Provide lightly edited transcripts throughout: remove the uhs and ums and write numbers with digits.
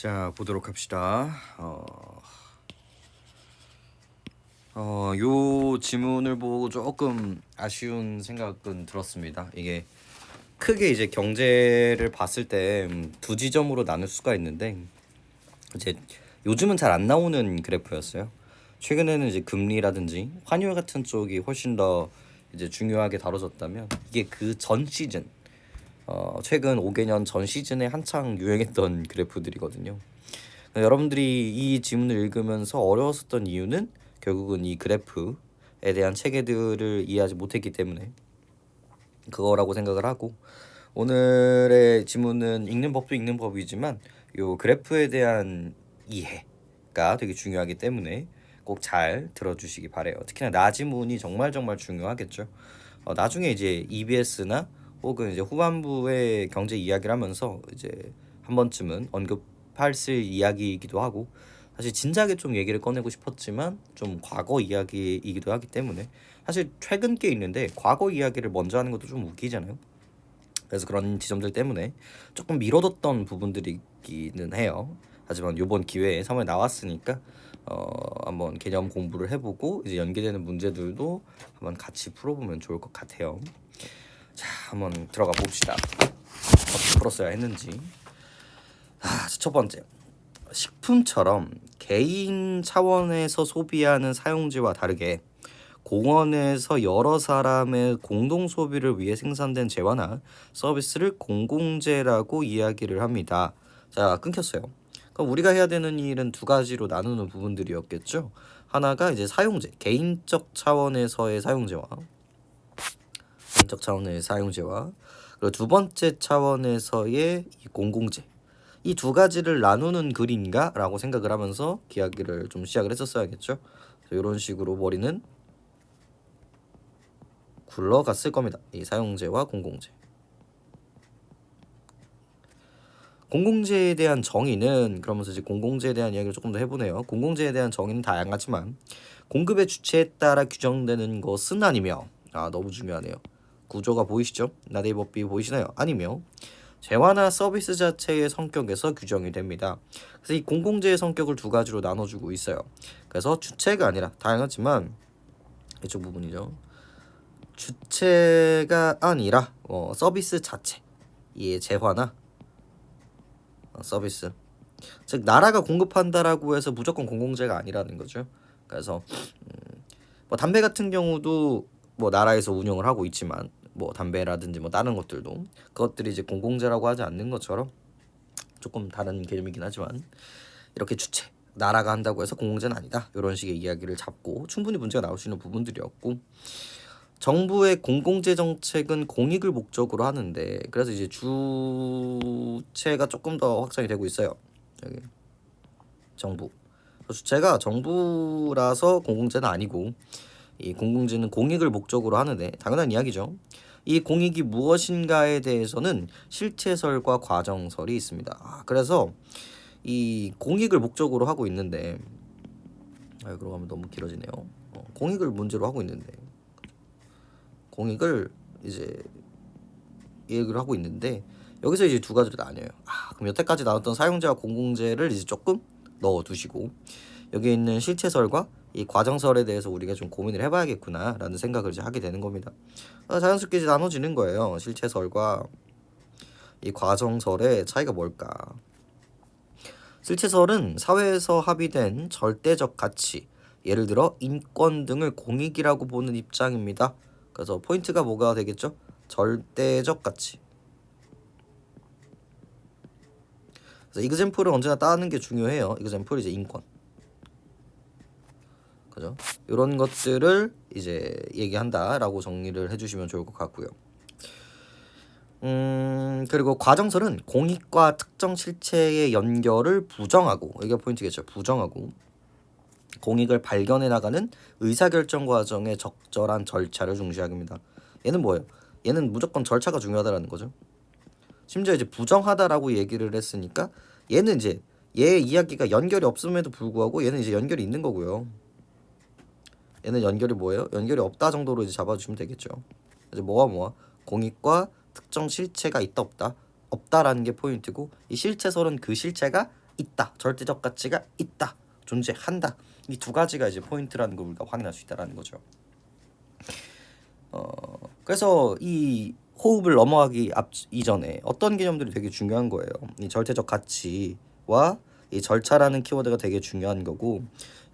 자, 보도록 합시다. 요 지문을 보고 조금 아쉬운 생각은 들었습니다. 이게 크게 이제 경제를 봤을 때 두 지점으로 나눌 수가 있는데, 이제 요즘은 잘 안 나오는 그래프였어요. 최근에는 이제 금리라든지 환율 같은 쪽이 훨씬 더 이제 중요하게 다뤄졌다면, 이게 그 전 시즌, 최근 5개년 전 시즌에 한창 유행했던 그래프들이거든요. 여러분들이 이 지문을 읽으면서 어려웠었던 이유는 결국은 이 그래프에 대한 체계들을 이해하지 못했기 때문에 그거라고 생각을 하고, 오늘의 지문은 읽는 법도 읽는 법이지만 요 그래프에 대한 이해가 되게 중요하기 때문에 꼭 잘 들어주시기 바래요. 특히나 나지문이 정말 중요하겠죠. 나중에 이제 EBS나 혹은 이제 후반부에 경제 이야기를 하면서 이제 한 번쯤은 언급할 이야기이기도 하고, 사실 진작에 좀 얘기를 꺼내고 싶었지만 좀 과거 이야기이기도 하기 때문에 사실 최근 게 있는데 과거 이야기를 먼저 하는 것도 좀 웃기잖아요. 그래서 그런 지점들 때문에 조금 미뤄뒀던 부분들이기는 해요. 하지만 이번 기회에 3월에 나왔으니까 한번 개념 공부를 해보고 이제 연계되는 문제들도 한번 같이 풀어보면 좋을 것 같아요. 자, 한번 들어가 봅시다. 어떻게 풀었어야 했는지. 첫 번째, 식품처럼 개인 차원에서 소비하는 사용지와 다르게 공원에서 여러 사람의 공동 소비를 위해 생산된 재화나 서비스를 공공재라고 이야기를 합니다. 자, 끊겼어요. 그럼 우리가 해야 되는 일은 두 가지로 나누는 부분들이었겠죠. 하나가 이제 사용재, 개인적 차원에서의 사용재와 그리고 두 번째 차원에서의 이 공공재, 이 두 가지를 나누는 글인가? 라고 생각을 하면서 이야기를 좀 시작을 했었어야겠죠. 이런 식으로 머리는 굴러갔을 겁니다. 이 사용재와 공공재. 공공재에 대한 정의는, 그러면서 이제 공공재에 대한 이야기를 조금 더 해보네요. 공공재에 대한 정의는 다양하지만 공급의 주체에 따라 규정되는 것은 아니며, 너무 중요하네요. 구조가 보이시죠? 나데이 법비 보이시나요? 아니며 재화나 서비스 자체의 성격에서 규정이 됩니다. 그래서 이 공공재의 성격을 두 가지로 나눠주고 있어요. 그래서 주체가 아니라, 다양하지만 이쪽 부분이죠. 주체가 아니라 서비스 자체, 이 재화나 서비스, 즉 나라가 공급한다라고 해서 무조건 공공재가 아니라는 거죠. 그래서 뭐 담배 같은 경우도 뭐 나라에서 운영을 하고 있지만, 뭐 담배라든지 뭐 다른 것들도 그것들이 이제 공공재라고 하지 않는 것처럼 조금 다른 개념이긴 하지만, 이렇게 주체, 나라가 한다고 해서 공공재는 아니다, 이런 식의 이야기를 잡고 충분히 문제가 나올 수 있는 부분들이었고, 정부의 공공재 정책은 공익을 목적으로 하는데, 그래서 이제 주체가 조금 더 확장이 되고 있어요. 여기 정부, 주체가 정부라서 공공재는 아니고, 이 공공재는 공익을 목적으로 하는데 당연한 이야기죠. 이 공익이 무엇인가에 대해서는 실체설과 과정설이 있습니다. 그래서 이 공익을 목적으로 하고 있는데, 그러고 하면 너무 길어지네요. 공익을 문제로 하고 있는데, 공익을 이제 얘기를 하고 있는데, 여기서 이제 두 가지로 나뉘어요. 그럼 여태까지 나왔던 사용재와 공공재를 이제 조금 넣어두시고, 여기 있는 실체설과 이 과정설에 대해서 우리가 좀 고민을 해봐야겠구나 라는 생각을 이제 하게 되는 겁니다. 자연스럽게 이제 나눠지는 거예요. 실체설과 이 과정설의 차이가 뭘까? 실체설은 사회에서 합의된 절대적 가치, 예를 들어 인권 등을 공익이라고 보는 입장입니다. 그래서 포인트가 뭐가 되겠죠? 절대적 가치. 그래서 이그젬플을 언제나 따는 게 중요해요. 이그젬플 이제 인권, 그죠? 이런 것들을 이제 얘기한다라고 정리를 해주시면 좋을 것 같고요. 그리고 과정설은 공익과 특정 실체의 연결을 부정하고, 이게 포인트겠죠. 부정하고 공익을 발견해 나가는 의사결정 과정의 적절한 절차를 중시합니다. 얘는 뭐예요? 얘는 무조건 절차가 중요하다라는 거죠. 심지어 이제 부정하다라고 얘기를 했으니까 얘는 이제 얘 이야기가 연결이 없음에도 불구하고 얘는 이제 연결이 있는 거고요. 얘는 연결이 뭐예요? 연결이 없다 정도로 이제 잡아주시면 되겠죠. 이제 뭐와 공익과 특정 실체가 있다 없다, 없다라는 게 포인트고, 이 실체설은 그 실체가 있다. 절대적 가치가 있다. 존재한다. 이 두 가지가 이제 포인트라는 걸 우리가 확인할 수 있다라는 거죠. 그래서 이 호흡을 넘어가기 이전에 어떤 개념들이 되게 중요한 거예요. 이 절대적 가치와 이 절차라는 키워드가 되게 중요한 거고,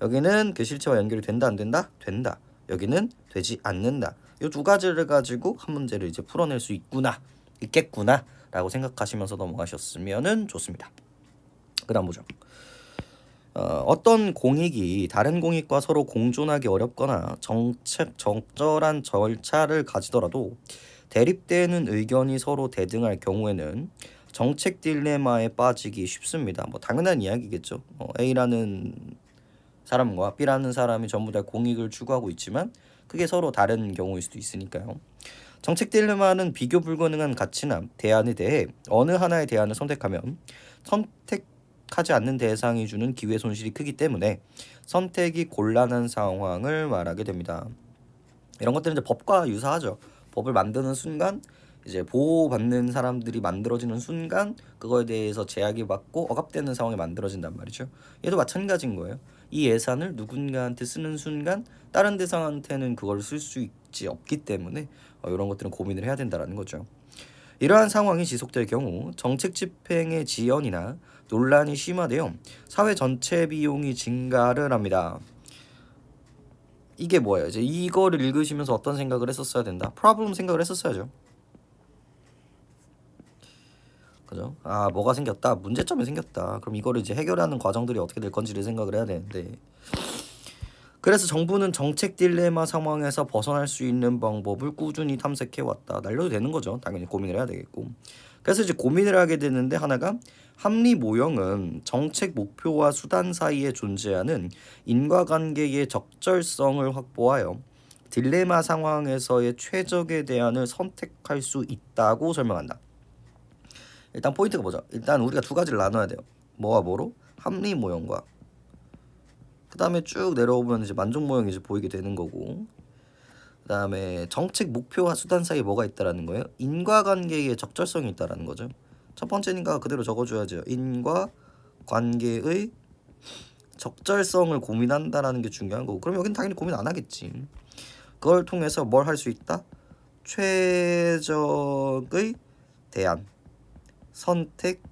여기는 그 실체와 연결이 된다 안 된다? 된다. 여기는 되지 않는다. 이 두 가지를 가지고 한 문제를 이제 풀어낼 수 있겠구나라고 생각하시면서 넘어가셨으면 좋습니다. 그다음 보죠. 어떤 공익이 다른 공익과 서로 공존하기 어렵거나 적절한 절차를 가지더라도 대립되는 의견이 서로 대등할 경우에는 정책 딜레마에 빠지기 쉽습니다. 뭐 당연한 이야기겠죠. A라는 사람과 B라는 사람이 전부 다 공익을 추구하고 있지만 그게 서로 다른 경우일 수도 있으니까요. 정책 딜레마는 비교 불가능한 가치나 대안에 대해 어느 하나의 대안을 선택하면 선택하지 않는 대상이 주는 기회 손실이 크기 때문에 선택이 곤란한 상황을 말하게 됩니다. 이런 것들은 이제 법과 유사하죠. 법을 만드는 순간 이제 보호받는 사람들이 만들어지는 순간 그거에 대해서 제약이 받고 억압되는 상황이 만들어진단 말이죠. 얘도 마찬가지인 거예요. 이 예산을 누군가한테 쓰는 순간 다른 대상한테는 그걸 쓸 수 있지 없기 때문에 이런 것들은 고민을 해야 된다라는 거죠. 이러한 상황이 지속될 경우 정책 집행의 지연이나 논란이 심화되어 사회 전체 비용이 증가를 합니다. 이게 뭐예요? 이제 이거를 읽으시면서 어떤 생각을 했었어야 된다? 프로블럼 생각을 했었어야죠. 그죠? 아, 뭐가 생겼다? 문제점이 생겼다. 그럼 이거를 이제 해결하는 과정들이 어떻게 될 건지를 생각을 해야 되는데, 그래서 정부는 정책 딜레마 상황에서 벗어날 수 있는 방법을 꾸준히 탐색해 왔다. 날려도 되는 거죠. 당연히 고민을 해야 되겠고. 그래서 이제 고민을 하게 되는데 하나가 합리 모형은 정책 목표와 수단 사이에 존재하는 인과관계의 적절성을 확보하여 딜레마 상황에서의 최적의 대안을 선택할 수 있다고 설명한다. 일단 포인트가 뭐죠? 일단 우리가 두 가지를 나눠야 돼요. 뭐와 뭐로? 합리 모형과 그 다음에 쭉 내려오면 이제 만족 모형이 이제 보이게 되는 거고, 그 다음에 정책 목표와 수단 사이에 뭐가 있다라는 거예요? 인과관계의 적절성이 있다라는 거죠. 첫 번째니까 그대로 적어줘야죠. 인과관계의 적절성을 고민한다라는 게 중요한 거고, 그럼 여기는 당연히 고민 안 하겠지. 그걸 통해서 뭘 할 수 있다? 최적의 대안, 선택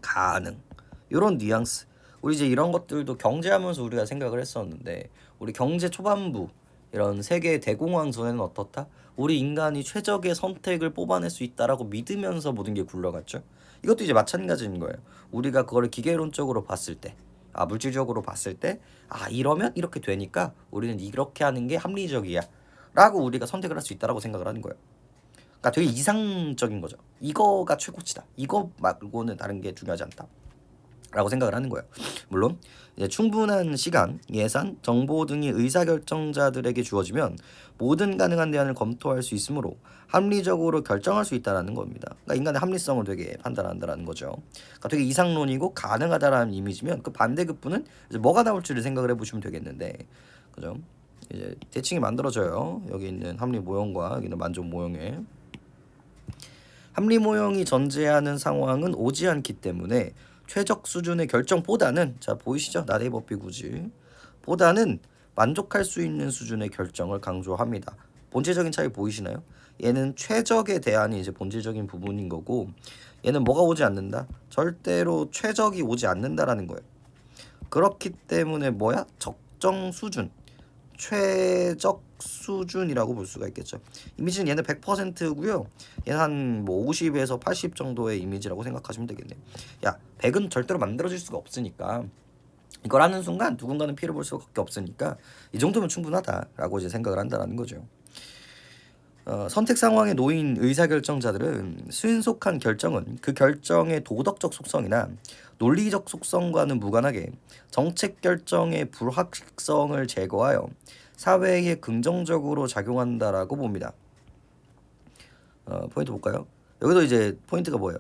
가능. 이런 뉘앙스. 우리 이제 이런 것들도 경제하면서 우리가 생각을 했었는데, 우리 경제 초반부 이런 세계 대공황 전에는 어떻다? 우리 인간이 최적의 선택을 뽑아낼 수 있다라고 믿으면서 모든 게 굴러갔죠. 이것도 이제 마찬가지인 거예요. 우리가 그거를 기계론적으로 봤을 때, 물질적으로 봤을 때, 이러면 이렇게 되니까 우리는 이렇게 하는 게 합리적이야 라고 우리가 선택을 할 수 있다라고 생각을 하는 거예요. 그러니까 되게 이상적인 거죠. 이거가 최고치다. 이거 말고는 다른 게 중요하지 않다 라고 생각을 하는 거예요. 물론 이제 충분한 시간, 예산, 정보 등이 의사결정자들에게 주어지면 모든 가능한 대안을 검토할 수 있으므로 합리적으로 결정할 수 있다는 겁니다. 그러니까 인간의 합리성을 되게 판단한다는 거죠. 그러니까 되게 이상론이고 가능하다라는 이미지면 그 반대급부는 이제 뭐가 나올지를 생각을 해보시면 되겠는데, 그죠? 이제 대칭이 만들어져요. 여기 있는 합리 모형과 여기 있는 만족 모형에 합리 모형이 전제하는 상황은 오지 않기 때문에 최적 수준의 결정보다는, 자 보이시죠? 나대의 법비 구지 보다는 만족할 수 있는 수준의 결정을 강조합니다. 본질적인 차이 보이시나요? 얘는 최적의 대안이 이제 본질적인 부분인 거고, 얘는 뭐가 오지 않는다? 절대로 최적이 오지 않는다라는 거예요. 그렇기 때문에 뭐야? 적정 수준, 최적 수준이라고 볼 수가 있겠죠. 이미지는 얘는 100%고요. 얘는 한 뭐 50에서 80 정도의 이미지라고 생각하시면 되겠네요. 야, 100은 절대로 만들어질 수가 없으니까, 이걸 하는 순간 누군가는 피해를 볼 수밖에 없으니까 이 정도면 충분하다라고 이제 생각을 한다는 거죠. 선택 상황에 놓인 의사결정자들은 신속한 결정은 그 결정의 도덕적 속성이나 논리적 속성과는 무관하게 정책 결정의 불확실성을 제거하여 사회에 긍정적으로 작용한다라고 봅니다. 포인트 볼까요? 여기도 이제 포인트가 뭐예요?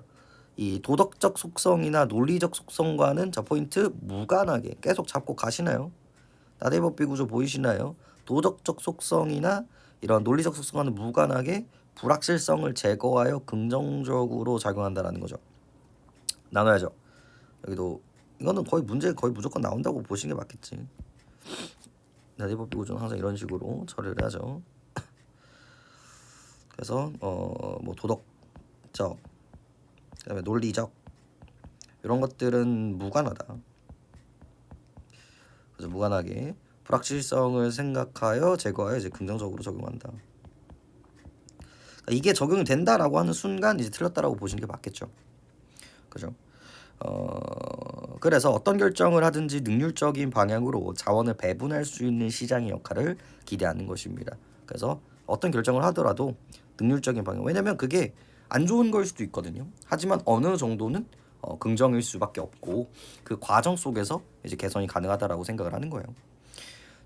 이 도덕적 속성이나 논리적 속성과는, 자 포인트, 무관하게 계속 잡고 가시나요? 나대법비 구조 보이시나요? 도덕적 속성이나 이런 논리적 속성과는 무관하게 불확실성을 제거하여 긍정적으로 작용한다라는 거죠. 나눠야죠. 여기도 이거는 거의 문제 거의 무조건 나온다고 보시는 게 맞겠지. 나대법 비고전 항상 이런 식으로 처리를 하죠. 그래서 뭐 도덕적, 그다음에 논리적 이런 것들은 무관하다. 그래서 무관하게 불확실성을 생각하여 제거하여 이제 긍정적으로 적용한다. 그러니까 이게 적용이 된다라고 하는 순간 이제 틀렸다라고 보시는 게 맞겠죠. 그죠? 그래서 어떤 결정을 하든지 능률적인 방향으로 자원을 배분할 수 있는 시장의 역할을 기대하는 것입니다. 그래서 어떤 결정을 하더라도 능률적인 방향. 왜냐면 그게 안 좋은 걸 수도 있거든요. 하지만 어느 정도는 긍정일 수밖에 없고 그 과정 속에서 이제 개선이 가능하다라고 생각을 하는 거예요.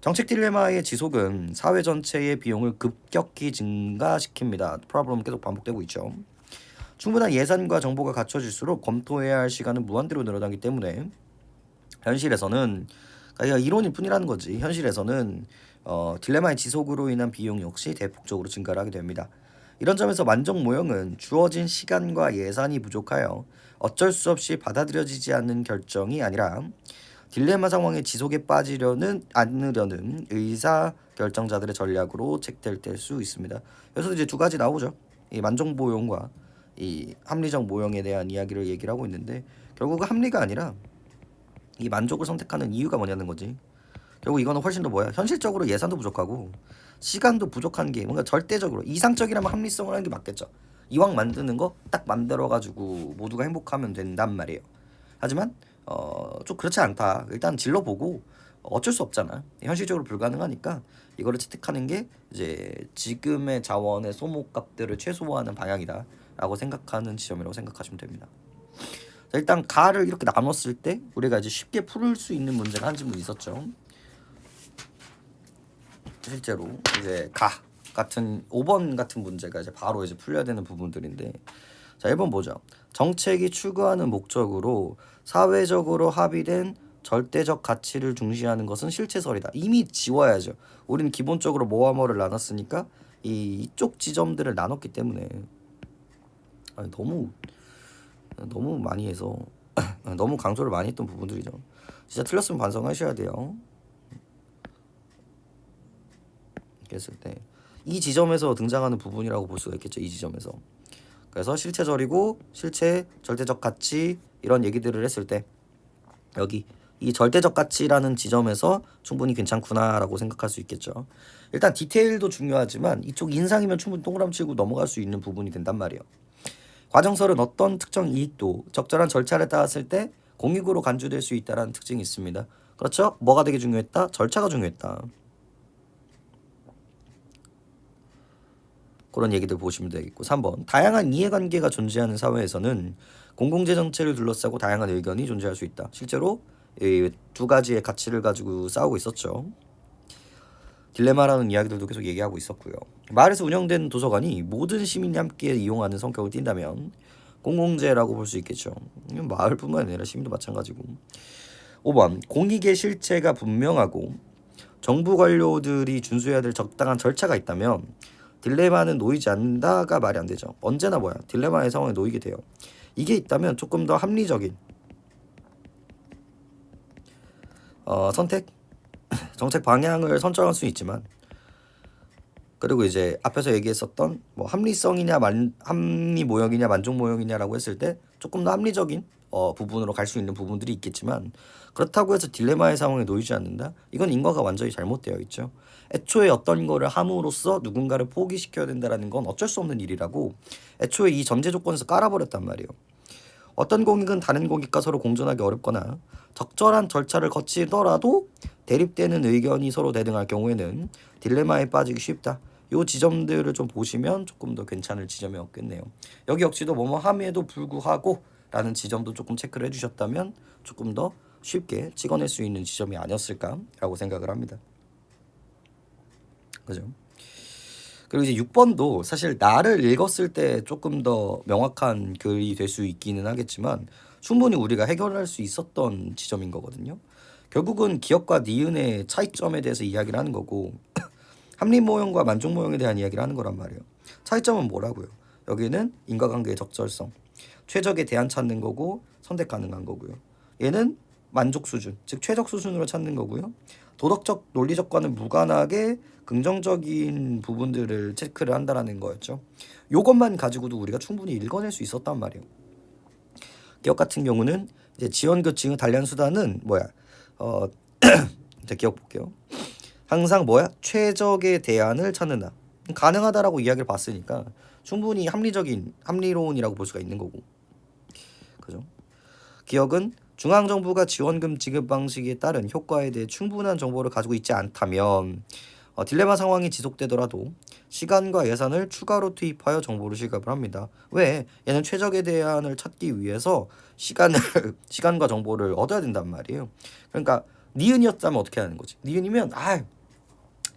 정책 딜레마의 지속은 사회 전체의 비용을 급격히 증가시킵니다. 프로블럼 계속 반복되고 있죠. 충분한 예산과 정보가 갖춰질수록 검토해야 할 시간은 무한대로 늘어나기 때문에 현실에서는 그러니까 이론일 뿐이라는 거지. 현실에서는 딜레마의 지속으로 인한 비용 역시 대폭적으로 증가를 하게 됩니다. 이런 점에서 만족 모형은 주어진 시간과 예산이 부족하여 어쩔 수 없이 받아들여지지 않는 결정이 아니라 딜레마 상황의 지속에 빠지려는 않으려는 의사 결정자들의 전략으로 책들될 수 있습니다. 그래서 이제 두 가지 나오죠. 이 만족 모형과 이 합리적 모형에 대한 이야기를 얘기를 하고 있는데 결국은 합리가 아니라 이 만족을 선택하는 이유가 뭐냐는 거지. 결국 이거는 훨씬 더 뭐야? 현실적으로 예산도 부족하고 시간도 부족한 게 뭔가 절대적으로 이상적이라면 합리성을 하는 게 맞겠죠. 이왕 만드는 거 딱 만들어 가지고 모두가 행복하면 된단 말이에요. 하지만 좀 그렇지 않다. 일단 질러보고 어쩔 수 없잖아. 현실적으로 불가능하니까 이거를 채택하는 게 이제 지금의 자원의 소모값들을 최소화하는 방향이다라고 생각하는 지점이라고 생각하시면 됩니다. 자, 일단 가를 이렇게 나눴을 때 우리가 이제 쉽게 풀 수 있는 문제가 한 질문 있었죠. 실제로 이제 가 같은 5번 같은 문제가 이제 바로 이제 풀려야 되는 부분들인데, 자 1번 보죠. 정책이 추구하는 목적으로 사회적으로 합의된 절대적 가치를 중시하는 것은 실체설이다. 이미 지워야죠. 우리는 기본적으로 뭐와 뭐를 나눴으니까 이쪽 지점들을 나눴기 때문에 아니, 너무 많이 해서 너무 강조를 많이 했던 부분들이죠. 진짜 틀렸으면 반성하셔야 돼요. 했을 때 이 지점에서 등장하는 부분이라고 볼 수가 있겠죠. 이 지점에서. 그래서 실체절이고 실체, 절대적 가치 이런 얘기들을 했을 때 여기 이 절대적 가치라는 지점에서 충분히 괜찮구나라고 생각할 수 있겠죠. 일단 디테일도 중요하지만 이쪽 인상이면 충분히 동그라미 치고 넘어갈 수 있는 부분이 된단 말이에요. 과정설은 어떤 특정 이익도 적절한 절차를 따랐을 때 공익으로 간주될 수 있다는 특징이 있습니다. 그렇죠? 뭐가 되게 중요했다? 절차가 중요했다. 그런 얘기들 보시면 되겠고 3번 다양한 이해관계가 존재하는 사회에서는 공공재 정체를 둘러싸고 다양한 의견이 존재할 수 있다. 실제로 이 두 가지의 가치를 가지고 싸우고 있었죠. 딜레마라는 이야기들도 계속 얘기하고 있었고요. 마을에서 운영된 도서관이 모든 시민이 함께 이용하는 성격을 띈다면 공공재라고 볼 수 있겠죠. 마을뿐만 아니라 시민도 마찬가지고. 5번 공익의 실체가 분명하고 정부 관료들이 준수해야 될 적당한 절차가 있다면 딜레마는 놓이지 않는다가 말이 안 되죠. 언제나 뭐야? 딜레마의 상황에 놓이게 돼요. 이게 있다면 조금 더 합리적인 선택, 정책 방향을 선정할 수 있지만 그리고 이제 앞에서 얘기했었던 뭐 합리성이냐 합리 모형이냐 만족 모형이냐라고 했을 때 조금 더 합리적인 부분으로 갈 수 있는 부분들이 있겠지만 그렇다고 해서 딜레마의 상황에 놓이지 않는다? 이건 인과가 완전히 잘못되어 있죠. 애초에 어떤 거를 함으로써 누군가를 포기시켜야 된다는 건 어쩔 수 없는 일이라고 애초에 이 전제 조건에서 깔아버렸단 말이에요. 어떤 공익은 다른 공익과 서로 공존하기 어렵거나 적절한 절차를 거치더라도 대립되는 의견이 서로 대등할 경우에는 딜레마에 빠지기 쉽다. 요 지점들을 좀 보시면 조금 더 괜찮을 지점이 없겠네요. 여기 역시도 뭐뭐 함에도 불구하고 라는 지점도 조금 체크를 해주셨다면 조금 더 쉽게 찍어낼 수 있는 지점이 아니었을까라고 생각을 합니다. 그죠? 그리고 이제 6번도 사실 나를 읽었을 때 조금 더 명확한 글이 될 수 있기는 하겠지만 충분히 우리가 해결할 수 있었던 지점인 거거든요. 결국은 기업과 니은의 차이점에 대해서 이야기를 하는 거고 합리 모형과 만족 모형에 대한 이야기를 하는 거란 말이에요. 차이점은 뭐라고요? 여기는 인과관계의 적절성, 최적의 대안 찾는 거고 선택 가능한 거고요. 얘는 만족 수준, 즉 최적 수준으로 찾는 거고요. 도덕적, 논리적과는 무관하게 긍정적인 부분들을 체크를 한다라는 거였죠. 요것만 가지고도 우리가 충분히 읽어낼 수 있었단 말이에요. 기억 같은 경우는 이제 지원급 징후 단련 수단은 뭐야? 이제 기억 볼게요. 항상 뭐야? 최적의 대안을 찾는다. 가능하다라고 이야기를 봤으니까 충분히 합리론이라고 볼 수가 있는 거고, 그죠? 기억은 중앙정부가 지원금 지급 방식에 따른 효과에 대해 충분한 정보를 가지고 있지 않다면 딜레마 상황이 지속되더라도 시간과 예산을 추가로 투입하여 정보를 시급을 합니다. 왜? 얘는 최적의 대안을 찾기 위해서 시간과 정보를 얻어야 된단 말이에요. 그러니까 니은이었다면 어떻게 하는 거지? 니은이면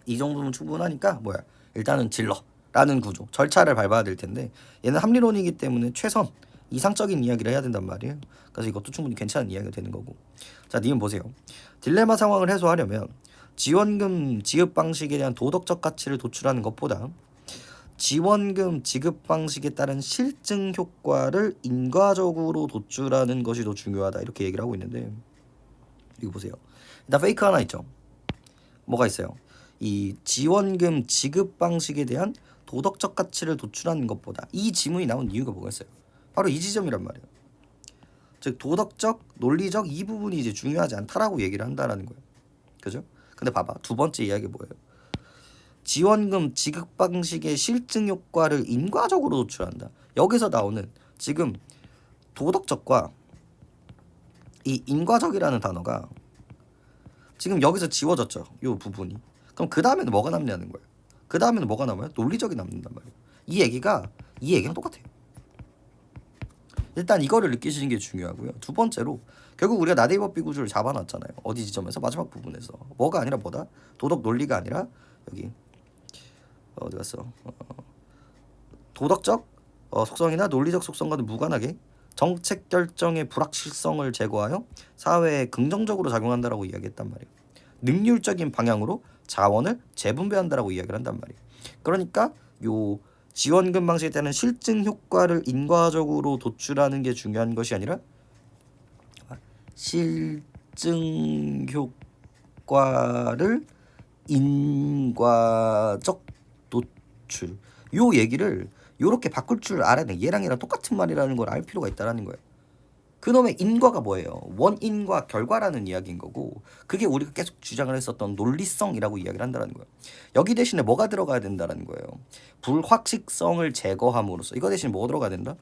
이 정도면 충분하니까 뭐야? 일단은 질러라는 구조, 절차를 밟아야 될 텐데 얘는 합리론이기 때문에 최선 이상적인 이야기를 해야 된단 말이에요. 그래서 이것도 충분히 괜찮은 이야기가 되는 거고. 자, 니은 보세요. 딜레마 상황을 해소하려면 지원금 지급 방식에 대한 도덕적 가치를 도출하는 것보다 지원금 지급 방식에 따른 실증 효과를 인과적으로 도출하는 것이 더 중요하다, 이렇게 얘기를 하고 있는데, 이거 보세요. 일단 페이크 하나 있죠. 뭐가 있어요? 이 지원금 지급 방식에 대한 도덕적 가치를 도출하는 것보다, 이 지문이 나온 이유가 뭐겠어요? 바로 이 지점이란 말이에요. 즉 도덕적, 논리적 이 부분이 이제 중요하지 않다라고 얘기를 한다라는 거예요. 그죠? 근데 봐봐, 두 번째 이야기 뭐예요? 지원금 지급 방식의 실증 효과를 인과적으로 도출한다. 여기서 나오는 지금 도덕적과 이 인과적이라는 단어가 지금 여기서 지워졌죠. 이 부분이. 그럼 그 다음에는 뭐가 남냐는 거예요. 그 다음에는 뭐가 남아요? 논리적이 남는단 말이에요. 이 얘기랑 똑같아요. 일단 이거를 느끼시는 게 중요하고요. 두 번째로 결국 우리가 나데이버 비구조를 잡아놨잖아요. 어디 지점에서? 마지막 부분에서. 뭐가 아니라 뭐다? 도덕 논리가 아니라 여기 어디 갔어? 도덕적 속성이나 논리적 속성과는 무관하게 정책 결정의 불확실성을 제거하여 사회에 긍정적으로 작용한다라고 이야기했단 말이에요. 능률적인 방향으로 자원을 재분배한다라고 이야기를 한단 말이에요. 그러니까 요 지원금 방식에 따른 실증 효과를 인과적으로 도출하는 게 중요한 것이 아니라 실증 효과를 인과적 도출, 요 얘기를 요렇게 바꿀 줄 알아야 돼. 얘랑 똑같은 말이라는 걸 알 필요가 있다라는 거예요. 그놈의 인과가 뭐예요? 원인과 결과라는 이야기인 거고, 그게 우리가 계속 주장을 했었던 논리성이라고 이야기를 한다는 거예요. 여기 대신에 뭐가 들어가야 된다는 거예요? 불확실성을 제거함으로써. 이거 대신에 뭐가 들어가야 된다?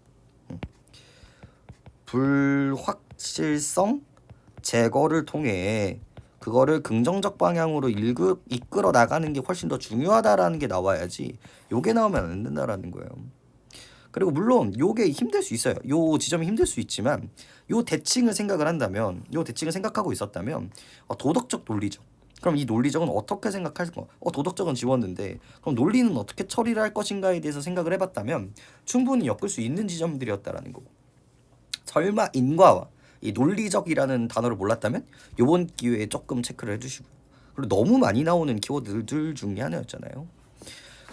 불확실성 제거를 통해 그거를 긍정적 방향으로 이끌어 나가는 게 훨씬 더 중요하다라는 게 나와야지, 요게 나오면 안 된다라는 거예요. 그리고 물론 요게 힘들 수 있어요. 요 지점이 힘들 수 있지만 요 대칭을 생각하고 있었다면 도덕적, 논리적. 그럼 이 논리적은 어떻게 생각할 거? 도덕적은 지웠는데 그럼 논리는 어떻게 처리를 할 것인가에 대해서 생각을 해봤다면 충분히 엮을 수 있는 지점들이었다라는 거고. 설마 인과와 이 논리적이라는 단어를 몰랐다면 요번 기회에 조금 체크를 해주시고. 그리고 너무 많이 나오는 키워드들 중에 하나였잖아요.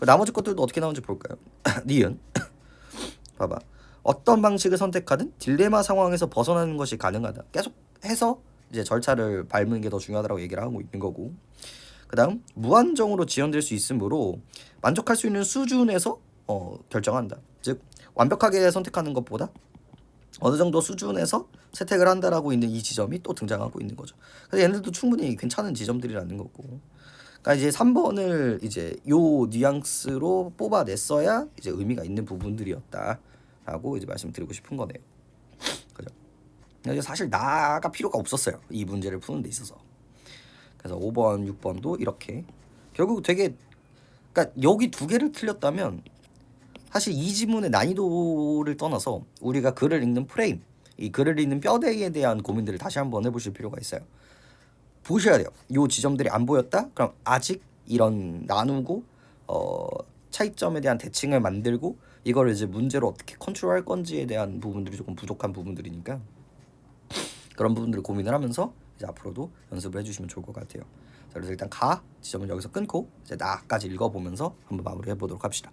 나머지 것들도 어떻게 나오는지 볼까요? 니은 봐봐. 어떤 방식을 선택하든 딜레마 상황에서 벗어나는 것이 가능하다. 계속 해서 이제 절차를 밟는 게 더 중요하다고 얘기를 하고 있는 거고. 그다음 무한정으로 지연될 수 있으므로 만족할 수 있는 수준에서 결정한다. 즉 완벽하게 선택하는 것보다 어느 정도 수준에서 채택을 한다라고 있는 이 지점이 또 등장하고 있는 거죠. 그래서 얘네들도 충분히 괜찮은 지점들이라는 거고. 그러니까 이제 3번을 이제 요 뉘앙스로 뽑아냈어야 이제 의미가 있는 부분들이었다라고 이제 말씀드리고 싶은 거네요. 그죠? 근데 사실 나가 필요가 없었어요. 이 문제를 푸는 데 있어서. 그래서 5번, 6번도 이렇게 결국 되게, 그러니까 여기 두 개를 틀렸다면 사실 이 지문의 난이도를 떠나서 우리가 글을 읽는 프레임, 이 글을 읽는 뼈대에 대한 고민들을 다시 한번 해보실 필요가 있어요. 보셔야 돼요. 요 지점들이 안 보였다? 그럼 아직 이런 나누고 차이점에 대한 대칭을 만들고 이걸 이제 문제로 어떻게 컨트롤할 건지에 대한 부분들이 조금 부족한 부분들이니까 그런 부분들을 고민을 하면서 이제 앞으로도 연습을 해주시면 좋을 것 같아요. 자, 그래서 일단 가 지점은 여기서 끊고 이제 나까지 읽어보면서 한번 마무리해 보도록 합시다.